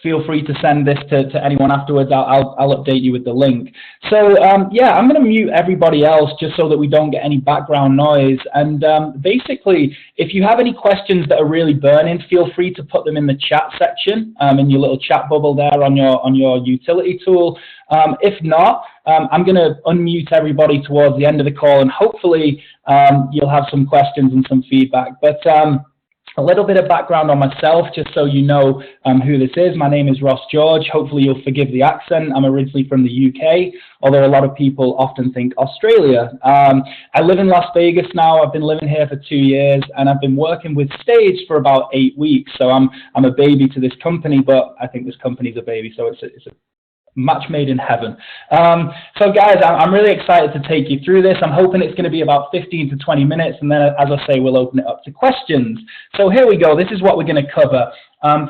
feel free to send this to anyone afterwards. I'll update you with the link. So yeah, I'm going to mute everybody else just so that we don't get any background noise. And basically, if you have any questions that are really burning, feel free to put them in the chat section, in your little chat bubble there on your utility tool. If not, I'm going to unmute everybody towards the end of the call, and hopefully you'll have some questions and some feedback. But a little bit of background on myself, just so you know who this is. My name is Ross George. Hopefully you'll forgive the accent. I'm originally from the UK, although a lot of people often think Australia. I live in Las Vegas now. I've been living here for 2 years, and I've been working with Stage for about 8 weeks. So I'm a baby to this company, but I think this company's a baby, so it's a match made in heaven. So guys, I'm really excited to take you through this. I'm hoping it's going to be about 15 to 20 minutes, and then, as I say, we'll open it up to questions. So here we go. This is what we're going to cover.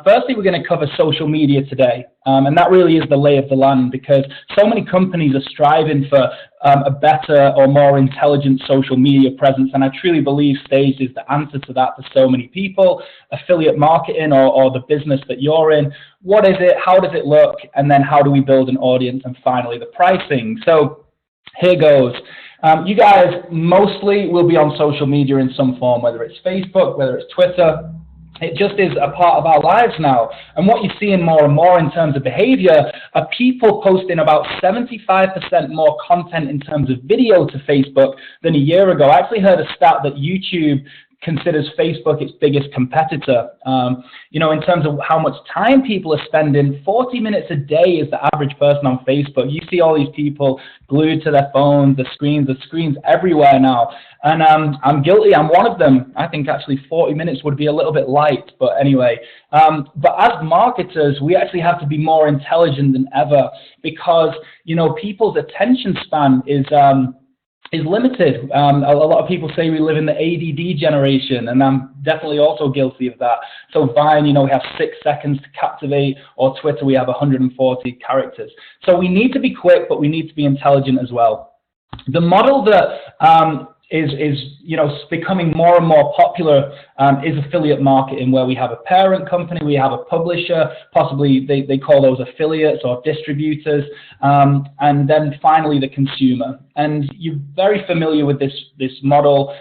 Firstly, we're going to cover social media today, and that really is the lay of the land, because so many companies are striving for a better or more intelligent social media presence, and I truly believe Stage is the answer to that for so many people. Affiliate marketing, or the business that you're in, what is it, how does it look, and then how do we build an audience, and finally the pricing. So here goes. You guys mostly will be on social media in some form, whether it's Facebook, whether it's Twitter. It just is a part of our lives now. And what you're seeing more and more in terms of behavior are people posting about 75% more content in terms of video to Facebook than a year ago. I actually heard a stat that YouTube considers Facebook its biggest competitor. You know, in terms of how much time people are spending, 40 minutes a day is the average person on Facebook. You see all these people glued to their phones, the screens everywhere now. And I'm guilty, I'm one of them. I think actually 40 minutes would be a little bit light, but anyway. But as marketers, we actually have to be more intelligent than ever, because, you know, people's attention span is limited. A lot of people say we live in the ADD generation, and I'm definitely also guilty of that. So Vine, you know, we have 6 seconds to captivate, or Twitter, we have 140 characters. So we need to be quick, but we need to be intelligent as well. The model that is you know, becoming more and more popular is affiliate marketing, where we have a parent company, we have a publisher, possibly they call those affiliates or distributors, and then finally the consumer. And you're very familiar with this model.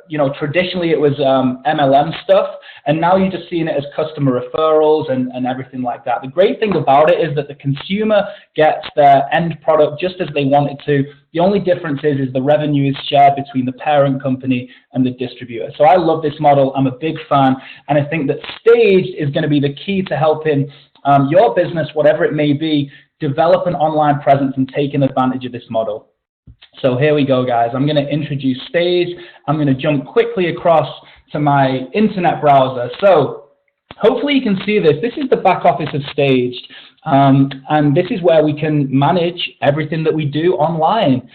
You know, traditionally it was MLM stuff, and now you're just seeing it as customer referrals and everything like that. The great thing about it is that the consumer gets their end product just as they want it to. The only difference is the revenue is shared between the parent company and the distributor. So I love this model. I'm a big fan, and I think that Stage is going to be the key to helping your business, whatever it may be, develop an online presence and taking advantage of this model. So here we go, guys. I'm going to introduce Stage. I'm going to jump quickly across to my internet browser. So hopefully you can see this. This is the back office of Stage. And this is where we can manage everything that we do online.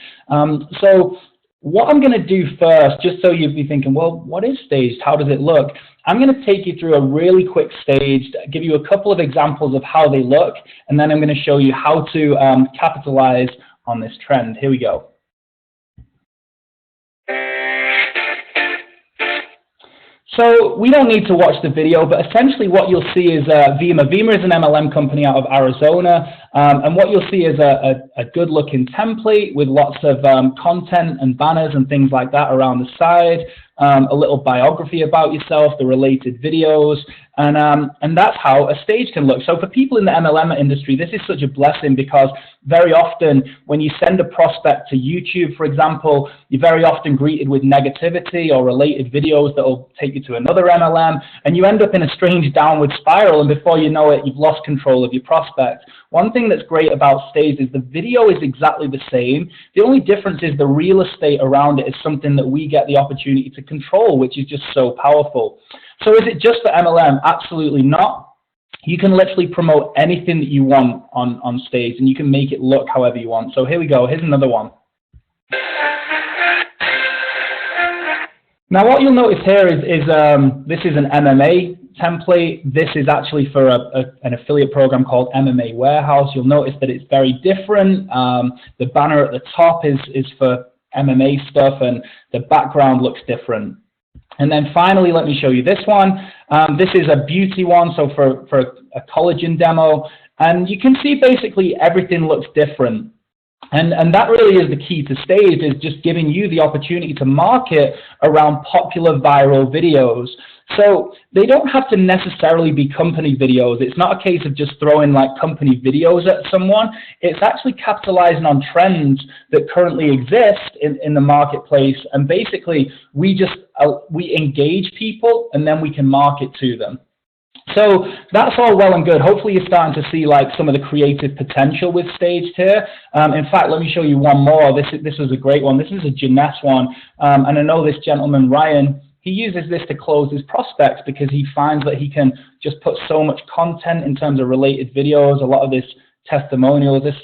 So what I'm going to do first, just so you'd be thinking, well, what is Staged? How does it look? I'm going to take you through a really quick Staged, give you a couple of examples of how they look, and then I'm going to show you how to capitalize on this trend. Here we go. So we don't need to watch the video, but essentially what you'll see is Vimma. Vimma is an MLM company out of Arizona, and what you'll see is a good-looking template with lots of content and banners and things like that around the side, a little biography about yourself, the related videos, and that's how a Stage can look. So for people in the MLM industry, this is such a blessing, because very often when you send a prospect to YouTube, for example, you're very often greeted with negativity or related videos that will take you to another MLM, and you end up in a strange downward spiral, and before you know it, you've lost control of your prospect. One thing that's great about Stage is the video is exactly the same. The only difference is the real estate around it is something that we get the opportunity to control, which is just so powerful. So is it just for MLM? Absolutely not. You can literally promote anything that you want on Stage, and you can make it look however you want. So here we go. Here's another one. Now what you'll notice here is this is an MMA template. This is actually for an affiliate program called MMA Warehouse. You'll notice that it's very different. The banner at the top is for MMA stuff, and the background looks different. And then finally, let me show you this one. This is a beauty one, so for a collagen demo. And you can see basically everything looks different. And that really is the key to Staged, is just giving you the opportunity to market around popular viral videos. So they don't have to necessarily be company videos. It's not a case of just throwing like company videos at someone. It's actually capitalizing on trends that currently exist in the marketplace. And basically, we engage people and then we can market to them. So that's all well and good. Hopefully you're starting to see like some of the creative potential with Staged here. In fact, let me show you one more. This was a great one. This is a Jeunesse one. And I know this gentleman, Ryan, he uses this to close his prospects because he finds that he can just put so much content in terms of related videos, a lot of this testimonials. This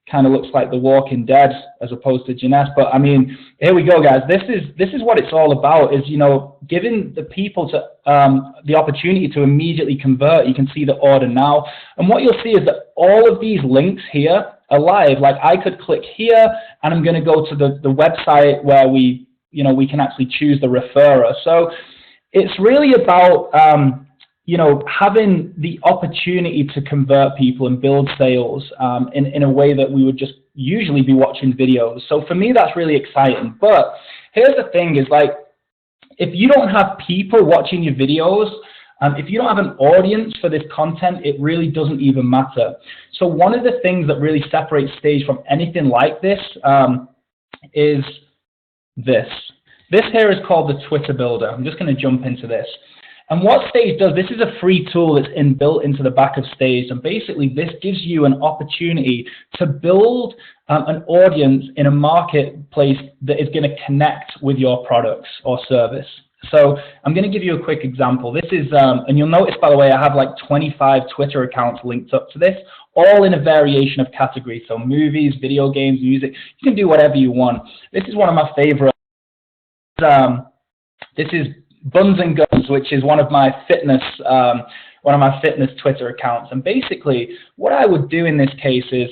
kind of looks like The Walking Dead as opposed to Jeunesse. But I mean, here we go, guys. This is what it's all about, is, you know, giving the people to the opportunity to immediately convert. You can see the order now. And what you'll see is that all of these links here are live. Like I could click here and I'm going to go to the website where we can actually choose the referrer. So it's really about, having the opportunity to convert people and build sales in a way that we would just usually be watching videos. So for me, that's really exciting. But here's the thing is, like, if you don't have people watching your videos, if you don't have an audience for this content, it really doesn't even matter. So one of the things that really separates Staged from anything like this is this. This here is called the Twitter Builder. I'm just going to jump into this. And what Staged does, this is a free tool that's built into the back of Staged. And basically, this gives you an opportunity to build an audience in a marketplace that is going to connect with your products or service. So I'm going to give you a quick example. This is, and you'll notice, by the way, I have like 25 Twitter accounts linked up to this, all in a variation of categories. So movies, video games, music, you can do whatever you want. This is one of my favorite. This is Buns and Guns, which is one of my fitness Twitter accounts. And basically, what I would do in this case is,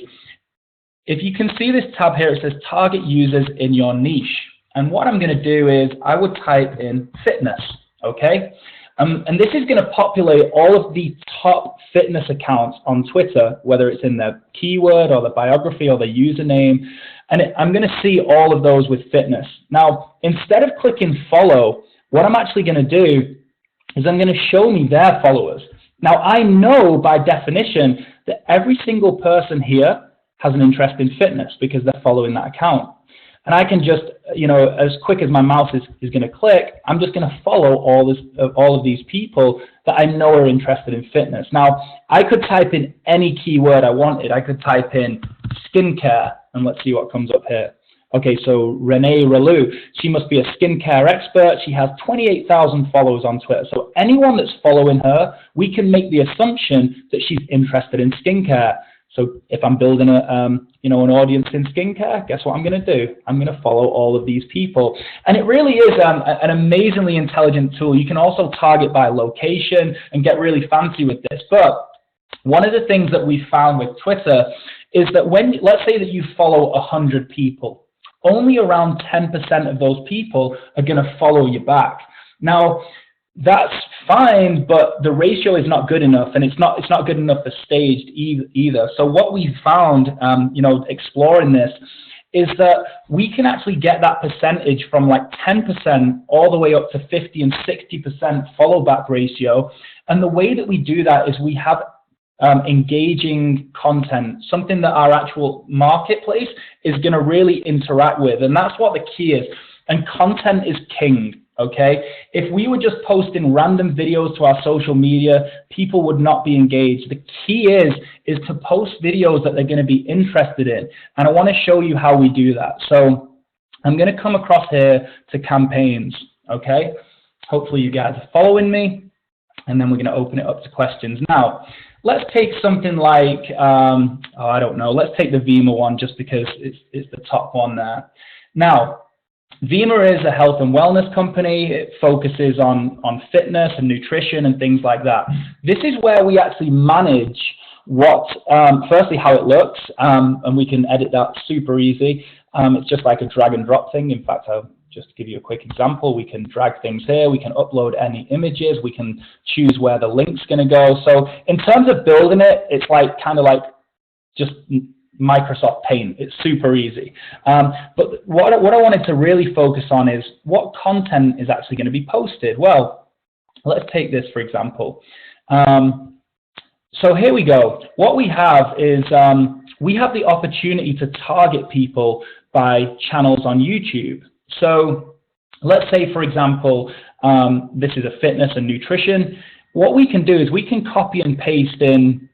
if you can see this tab here, it says target users in your niche. And what I'm going to do is I would type in fitness, okay? And this is going to populate all of the top fitness accounts on Twitter, whether it's in their keyword or the biography or the username. And I'm going to see all of those with fitness. Now, instead of clicking follow, what I'm actually going to do is I'm going to show me their followers. Now, I know by definition that every single person here has an interest in fitness because they're following that account. And I can just, as quick as my mouse is going to click, I'm just going to follow all of these people that I know are interested in fitness. Now, I could type in any keyword I wanted. I could type in skincare, and let's see what comes up here. Okay, so Renee Ralou, she must be a skincare expert. She has 28,000 followers on Twitter. So anyone that's following her, we can make the assumption that she's interested in skincare. So if I'm building an audience in skincare, guess what I'm going to do? I'm going to follow all of these people. And it really is an amazingly intelligent tool. You can also target by location and get really fancy with this. But one of the things that we found with Twitter is that let's say that you follow 100 people, only around 10% of those people are going to follow you back. Now, that's fine, but the ratio is not good enough, and it's not good enough for Staged either. So what we found, exploring this, is that we can actually get that percentage from like 10% all the way up to 50 and 60% follow back ratio. And the way that we do that is we have engaging content, something that our actual marketplace is going to really interact with, and that's what the key is. And content is king. Okay, if we were just posting random videos to our social media, people would not be engaged. The key is to post videos that they're going to be interested in, and I want to show you how we do that. So I'm going to come across here to campaigns. Okay, hopefully you guys are following me, and then we're going to open it up to questions. Now, let's take something like I don't know. Let's take the Vemma one just because it's the top one there. Now, Vemma is a health and wellness company. It focuses on fitness and nutrition and things like that. This is where we actually manage firstly, how it looks, and we can edit that super easy. It's just like a drag and drop thing. In fact, I'll just to give you a quick example, we can drag things here, we can upload any images, we can choose where the link's going to go. So in terms of building it, it's like kind of like just Microsoft Paint. It's super easy. But what I wanted to really focus on is what content is actually going to be posted. Well, let's take this for example. So here we go. What we have is we have the opportunity to target people by channels on YouTube. So let's say, for example, this is a fitness and nutrition. What we can do is we can copy and paste in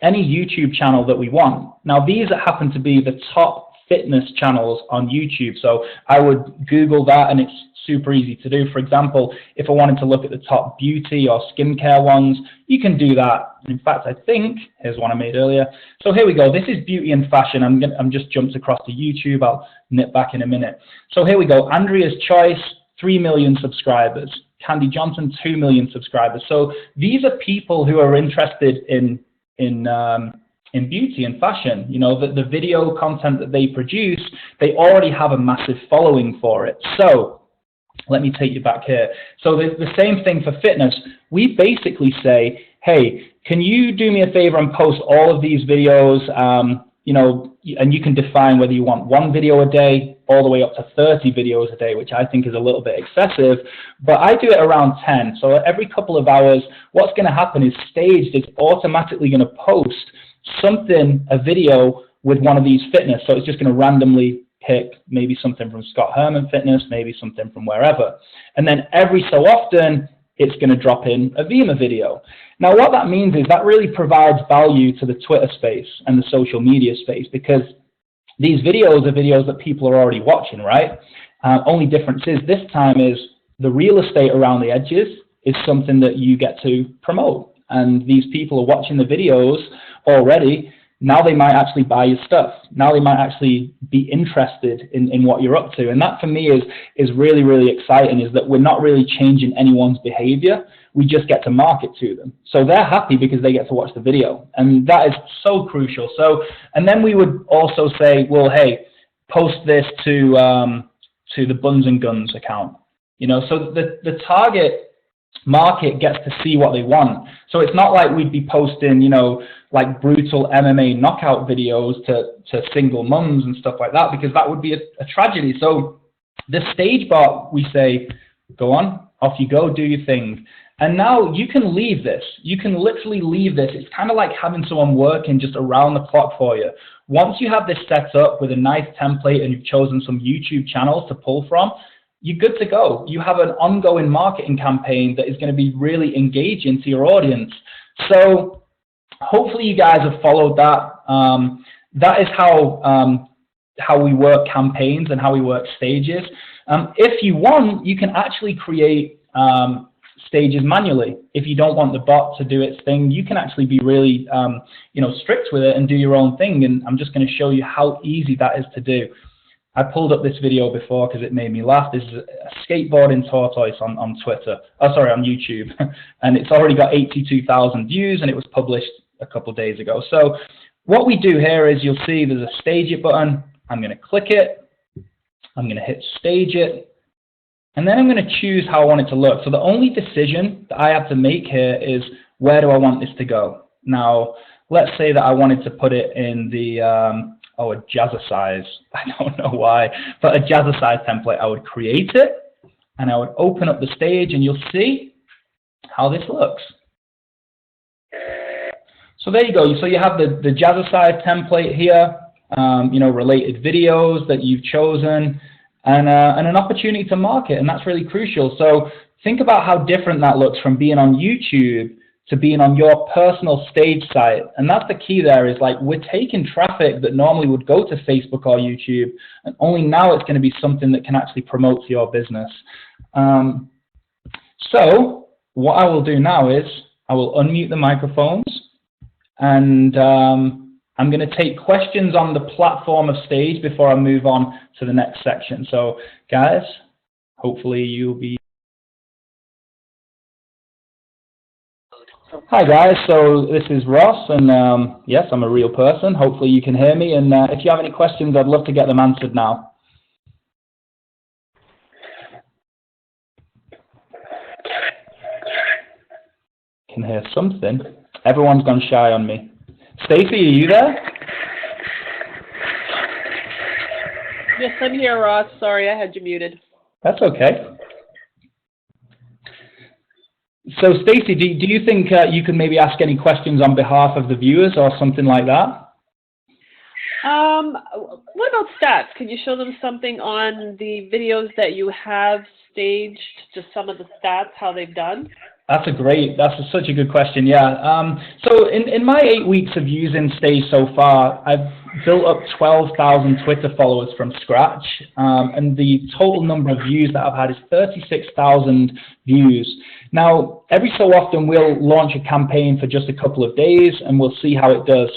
any YouTube channel that we want. Now, these happen to be the top fitness channels on YouTube. So I would Google that, and it's super easy to do. For example, if I wanted to look at the top beauty or skincare ones, you can do that. In fact, I think, here's one I made earlier. So here we go. This is beauty and fashion. I'm just jumped across to YouTube. I'll nip back in a minute. So here we go. Andrea's Choice, 3 million subscribers. Candy Johnson, 2 million subscribers. So these are people who are interested in beauty and fashion. You know, the video content that they produce, they already have a massive following for it. So let me take you back here. So the same thing for fitness. We basically say, hey, can you do me a favor and post all of these videos, you know, and you can define whether you want 1 video a day all the way up to 30 videos a day, which I think is a little bit excessive, but I do it around 10. So every couple of hours, what's going to happen is Staged is automatically going to post something, a video with one of these fitness. So it's just going to randomly pick maybe something from Scott Herman Fitness, maybe something from wherever. And then every so often, it's going to drop in a Vimeo video. Now, what that means is that really provides value to the Twitter space and the social media space, because these videos are videos that people are already watching, right? Only difference is this time is the real estate around the edges is something that you get to promote. And these people are watching the videos already. Now they might actually buy your stuff. Now they might actually be interested in what you're up to. And that for me is really, really exciting, is that we're not really changing anyone's behavior. We just get to market to them. So they're happy because they get to watch the video. And that is so crucial. So, and then we would also say, well, hey, post this to the Buns and Guns account. You know, so the target market gets to see what they want. So it's not like we'd be posting, you know, like brutal MMA knockout videos to single mums and stuff like that, because that would be a tragedy. So the Stage bot, we say, go on, off you go, do your thing. And now you can leave this. You can literally leave this. It's kind of like having someone working just around the clock for you. Once you have this set up with a nice template and you've chosen some YouTube channels to pull from, you're good to go. You have an ongoing marketing campaign that is going to be really engaging to your audience. So hopefully you guys have followed that. That is how we work campaigns and how we work stages. If you want, you can actually create stages manually. If you don't want the bot to do its thing, you can actually be really you know, strict with it and do your own thing. And I'm just going to show you how easy that is to do. I pulled up this video before because it made me laugh. This is a skateboarding tortoise on Twitter. Oh, sorry, on YouTube. And it's already got 82,000 views, and it was published a couple of days ago. So what we do here is you'll see there's a Stage It button. I'm going to click it. I'm going to hit Stage It. And then I'm going to choose how I want it to look. So the only decision that I have to make here is, where do I want this to go? Now, let's say that I wanted to put it in the... a jazzercise, I don't know why, but a jazzercise template. I would create it, and I would open up the stage, and you'll see how this looks. So there you go. So you have the jazzercise template here, you know, related videos that you've chosen, and an opportunity to market, and that's really crucial. So think about how different that looks from being on YouTube to being on your personal Stage site. And that's the key there, is like, we're taking traffic that normally would go to Facebook or YouTube, and only now it's going to be something that can actually promote to your business. So what I will do now is I will unmute the microphones, and I'm going to take questions on the platform of Stage before I move on to the next section. So guys, hopefully you'll be... Hi guys, so this is Ross, and yes, I'm a real person. Hopefully you can hear me, and if you have any questions, I'd love to get them answered now. can hear something. Everyone's gone shy on me. Stacy, are you there? Yes, I'm here, Ross. Sorry, I had you muted. That's okay. So, Stacy, do you think you can maybe ask any questions on behalf of the viewers or something like that? What about stats? Can you show them something on the videos that you have staged, just some of the stats, how they've done? That's such a good question, yeah. So in my 8 weeks of using Stage so far, I've built up 12,000 Twitter followers from scratch, and the total number of views that I've had is 36,000 views. Now, every so often we'll launch a campaign for just a couple of days and we'll see how it does.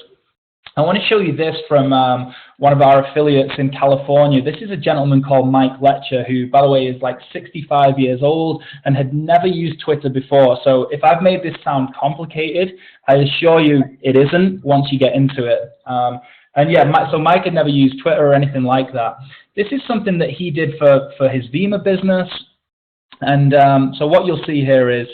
I want to show you this from one of our affiliates in California. This is a gentleman called Mike Letcher, who, by the way, is like 65 years old and had never used Twitter before. So if I've made this sound complicated, I assure you it isn't once you get into it. And yeah, so Mike had never used Twitter or anything like that. This is something that he did for his Vima business. And so what you'll see here is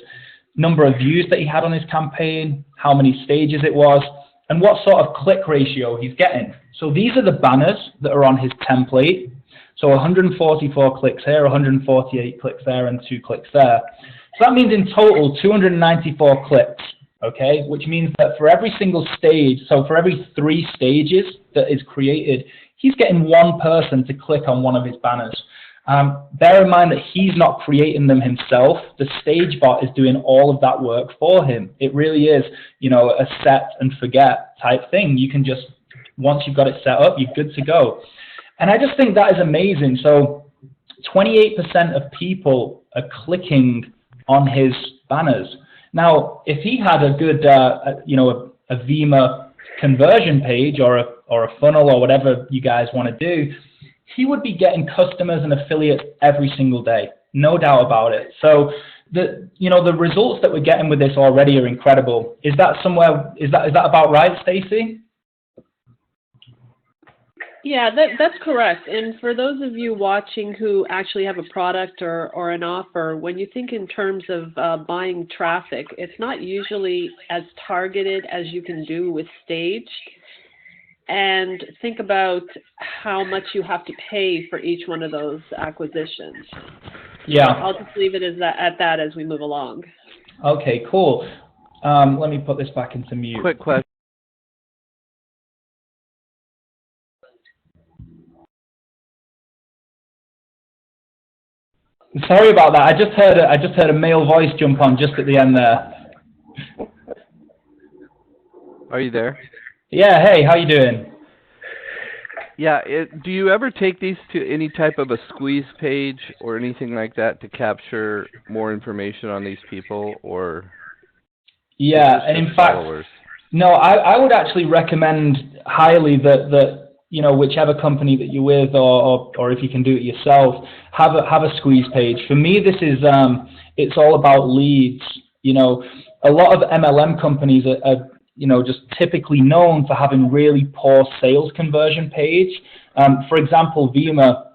number of views that he had on his campaign, how many stages it was, and what sort of click ratio he's getting. So these are the banners that are on his template. So 144 clicks here, 148 clicks there, and 2 clicks there. So that means in total 294 clicks, okay? Which means that for every single stage, so for every 3 stages that is created, he's getting 1 person to click on one of his banners. Bear in mind that he's not creating them himself. The stage bot is doing all of that work for him. It really is, you know, a set and forget type thing. You can just, once you've got it set up, you're good to go. And I just think that is amazing. So 28% of people are clicking on his banners. Now, if he had a good, you know, a Vima conversion page or a funnel or whatever you guys want to do, he would be getting customers and affiliates every single day, no doubt about it. So the results that we're getting with this already are incredible. Is that about right, Stacy? Yeah, that's correct. And for those of you watching who actually have a product or an offer, when you think in terms of buying traffic, it's not usually as targeted as you can do with Staged. And think about how much you have to pay for each one of those acquisitions. Yeah. I'll just leave it at that as we move along. Okay, cool. Let me put this back into mute. Quick question. Sorry about that. I just heard a male voice jump on just at the end there. Are you there? Yeah, hey, how you doing? Yeah, do you ever take these to any type of a squeeze page or anything like that to capture more information on these people, or? Yeah, and in fact, no, I would actually recommend highly that you know, whichever company that you're with, or if you can do it yourself, have a squeeze page. For me, this is it's all about leads. You know, a lot of MLM companies are you know, just typically known for having really poor sales conversion page. For example, Vima,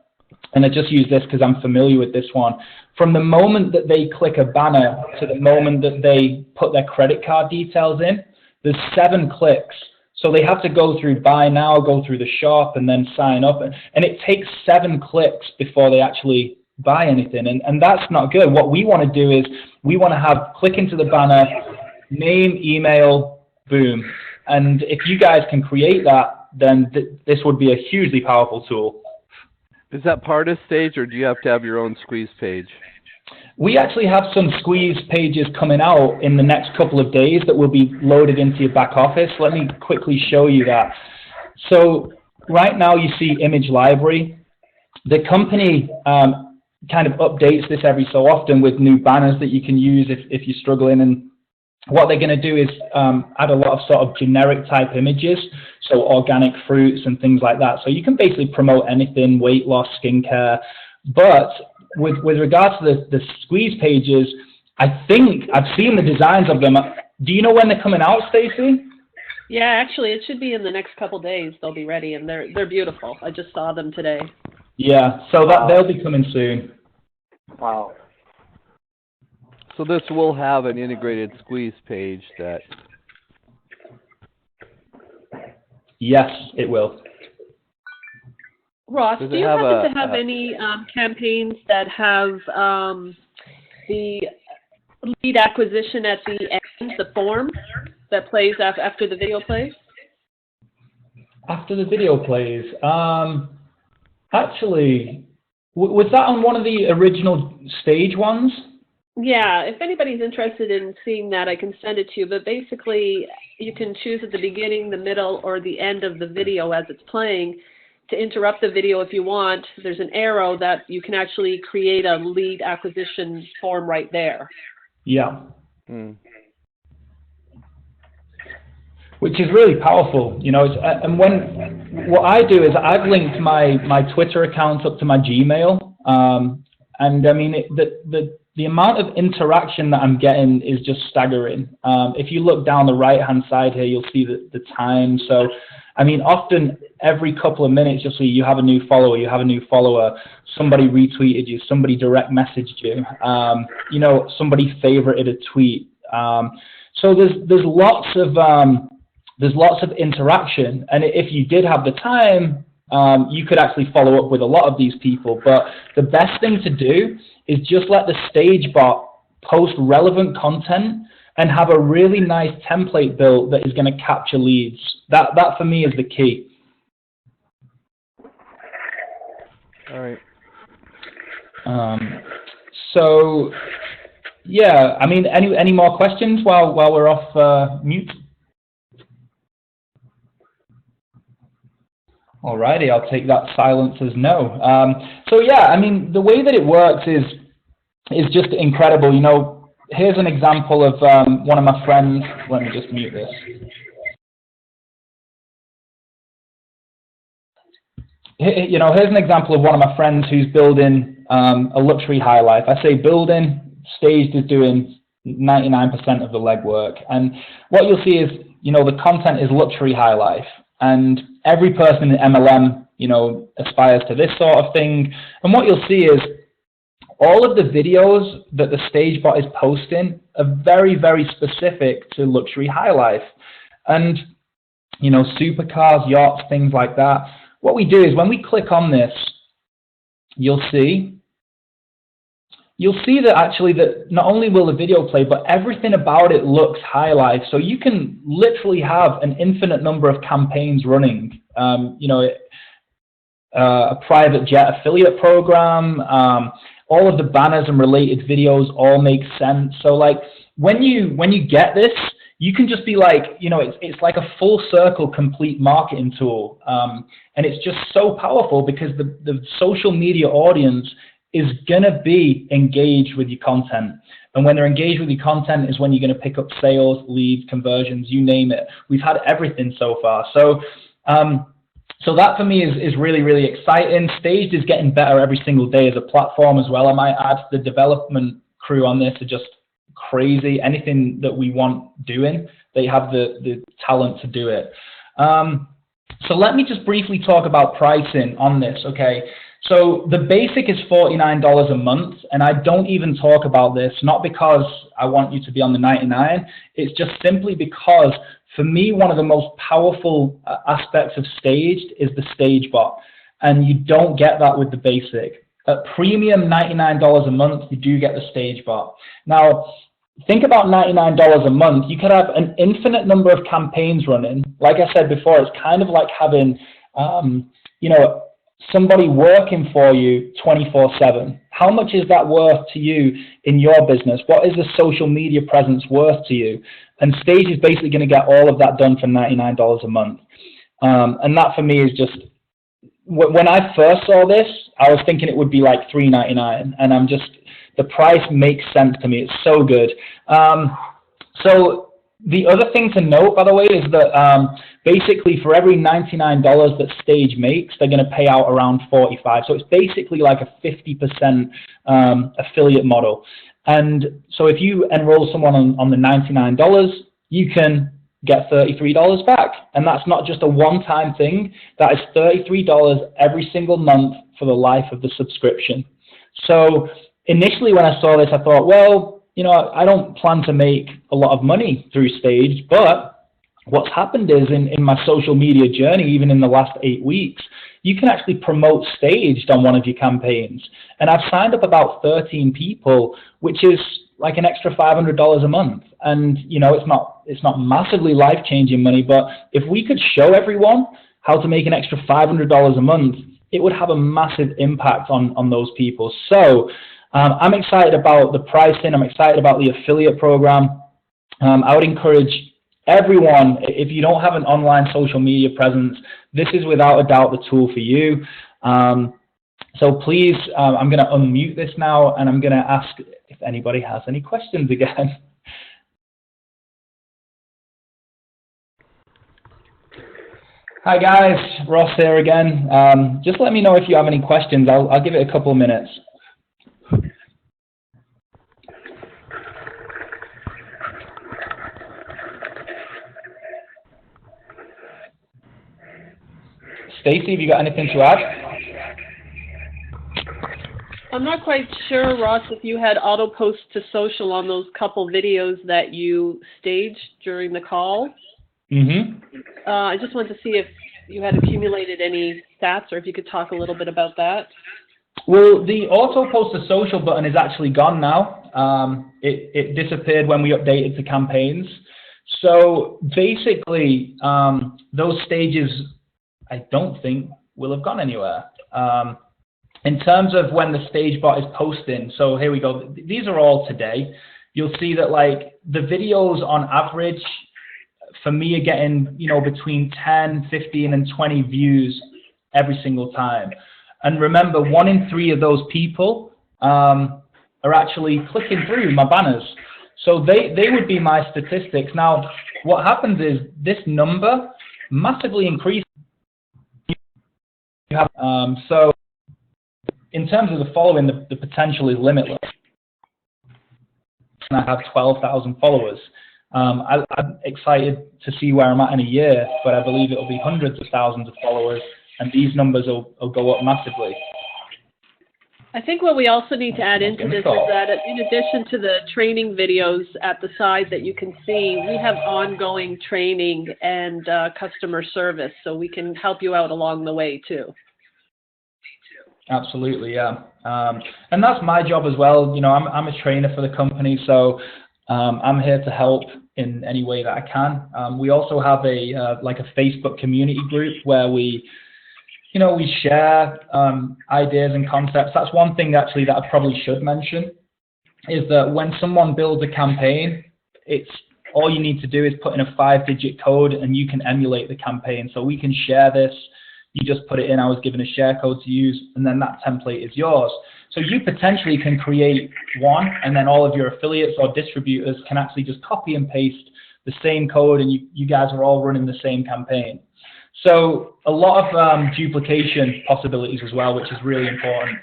and I just use this because I'm familiar with this one, from the moment that they click a banner to the moment that they put their credit card details in, there's 7 clicks. So they have to go through buy now, go through the shop, and then sign up. And it takes 7 clicks before they actually buy anything. And that's not good. What we want to do is we want to have click into the banner, name, email, boom. And if you guys can create that, then this would be a hugely powerful tool. Is that part of Stage, or do you have to have your own squeeze page? We actually have some squeeze pages coming out in the next couple of days that will be loaded into your back office. Let me quickly show you that. So right now you see Image Library. The company kind of updates this every so often with new banners that you can use if you're struggling. And what they're going to do is add a lot of sort of generic type images, so organic fruits and things like that. So you can basically promote anything, weight loss, skincare. But with regards to the squeeze pages, I think I've seen the designs of them. Do you know when they're coming out, Stacy? Yeah, actually, it should be in the next couple days. They'll be ready, and they're beautiful. I just saw them today. Yeah, so they'll be coming soon. Wow. So this will have an integrated squeeze page that... Yes, it will. Ross, Does do it you have happen to a- have any campaigns that have the lead acquisition at the end, the form that plays after the video plays? After the video plays, actually, was that on one of the original stage ones? Yeah, if anybody's interested in seeing that, I can send it to you. But basically, you can choose at the beginning, the middle, or the end of the video as it's playing. To interrupt the video if you want, there's an arrow that you can actually create a lead acquisition form right there. Yeah. Hmm. Which is really powerful, you know. And what I do is I've linked my Twitter account up to my Gmail, and I mean the amount of interaction that I'm getting is just staggering. If you look down the right-hand side here, you'll see the time. So, I mean, often every couple of minutes, you'll see you have a new follower, you have a new follower, somebody retweeted you, somebody direct messaged you, you know, somebody favorited a tweet. So there's lots of interaction, and if you did have the time, you could actually follow up with a lot of these people. But the best thing to do is just let the stage bot post relevant content and have a really nice template built that is going to capture leads. That for me is the key. All right. So yeah, I mean, any more questions while we're off mute? Alrighty, I'll take that silence as no. So yeah, I mean, the way that it works is just incredible. You know, here's an example of one of my friends. Let me just mute this. You know, here's an example of one of my friends who's building a luxury high life. I say building, Staged is doing 99% of the legwork. And what you'll see is, you know, the content is luxury high life. And every person in MLM, you know, aspires to this sort of thing. And what you'll see is all of the videos that the stage bot is posting are very, very specific to luxury high life. And, you know, supercars, yachts, things like that. What we do is when we click on this, you'll see that actually that not only will the video play, but everything about it looks high life. So you can literally have an infinite number of campaigns running. You know, a private jet affiliate program, all of the banners and related videos all make sense. So like when you get this, you can just be like, you know, it's like a full circle complete marketing tool. And it's just so powerful because the social media audience is going to be engaged with your content. And when they're engaged with your content is when you're going to pick up sales, leads, conversions, you name it. We've had everything so far. So so that for me is really, really exciting. Staged is getting better every single day as a platform as well. I might add the development crew on this are just crazy. Anything that we want doing, they have the talent to do it. So let me just briefly talk about pricing on this, okay? So the basic is $49 a month, and I don't even talk about this, not because I want you to be on the 99, it's just simply because for me, one of the most powerful aspects of Staged is the stage bot, and you don't get that with the basic. At premium $99 a month, you do get the stage bot. Now, think about $99 a month. You could have an infinite number of campaigns running. Like I said before, it's kind of like having, you know, somebody working for you 24/7. How much is that worth to you in your business? What is the social media presence worth to you? And Stage is basically going to get all of that done for $99 a month. And that for me is just, when I first saw this, I was thinking it would be like $3.99, and I'm just, the price makes sense to me. It's so good. So the other thing to note, by the way, is that basically for every $99 that Stage makes, they're going to pay out around 45. So it's basically like a 50% affiliate model. And so if you enroll someone on the $99, you can get $33 back. And that's not just a one-time thing. That is $33 every single month for the life of the subscription. So initially when I saw this, I thought, well, you know, I don't plan to make a lot of money through Staged, but what's happened is in my social media journey, even in the last 8 weeks, you can actually promote Staged on one of your campaigns. And I've signed up about 13 people, which is like an extra $500 a month. And, you know, it's not massively life-changing money, but if we could show everyone how to make an extra $500 a month, it would have a massive impact on those people. So I'm excited about the pricing. I'm excited about the affiliate program. I would encourage everyone, if you don't have an online social media presence, this is without a doubt the tool for you. So please, I'm going to unmute this now, and I'm going to ask if anybody has any questions again. Hi guys, Ross here again. Just let me know if you have any questions. I'll give it a couple of minutes. Stacy, have you got anything to add? I'm not quite sure, Ross, if you had auto post to social on those couple videos that you staged during the call. I just wanted to see if you had accumulated any stats, or if you could talk a little bit about that. Well, the auto post to social button is actually gone now. It disappeared when we updated the campaigns. So basically, those stages, I don't think will have gone anywhere. In terms of when the stage bot is posting, so here we go. These are all today. You'll see that like the videos on average for me are getting, you know, between 10, 15, and 20 views every single time. And remember, 1 in 3 of those people are actually clicking through my banners. So they would be my statistics. Now, what happens is this number massively increases. So in terms of the following, the potential is limitless. And I have 12,000 followers. I'm excited to see where I'm at in a year, but I believe it'll be hundreds of thousands of followers, and these numbers will go up massively. I think what we also need to add into this is that in addition to the training videos at the side that you can see, we have ongoing training and customer service, so we can help you out along the way too. Absolutely, yeah. And that's my job as well. You know, I'm a trainer for the company, so I'm here to help in any way that I can. We also have like a Facebook community group where we share ideas and concepts. That's one thing actually that I probably should mention, is that when someone builds a campaign, it's all you need to do is put in a 5-digit code and you can emulate the campaign. So we can share this. You just put it in. I was given a share code to use, and then that template is yours. So you potentially can create one, and then all of your affiliates or distributors can actually just copy and paste the same code, and you guys are all running the same campaign. So a lot of duplication possibilities as well, which is really important.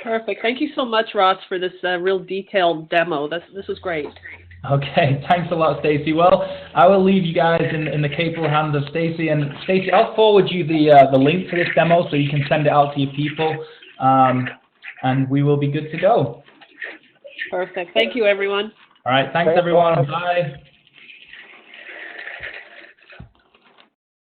Perfect. Thank you so much, Ross, for this real detailed demo. This was great. Okay, thanks a lot, Stacy. Well, I will leave you guys in the capable hands of Stacy. And Stacy, I'll forward you the link to this demo so you can send it out to your people, and we will be good to go. Perfect. Thank you, everyone. All right, thanks everyone. Bye.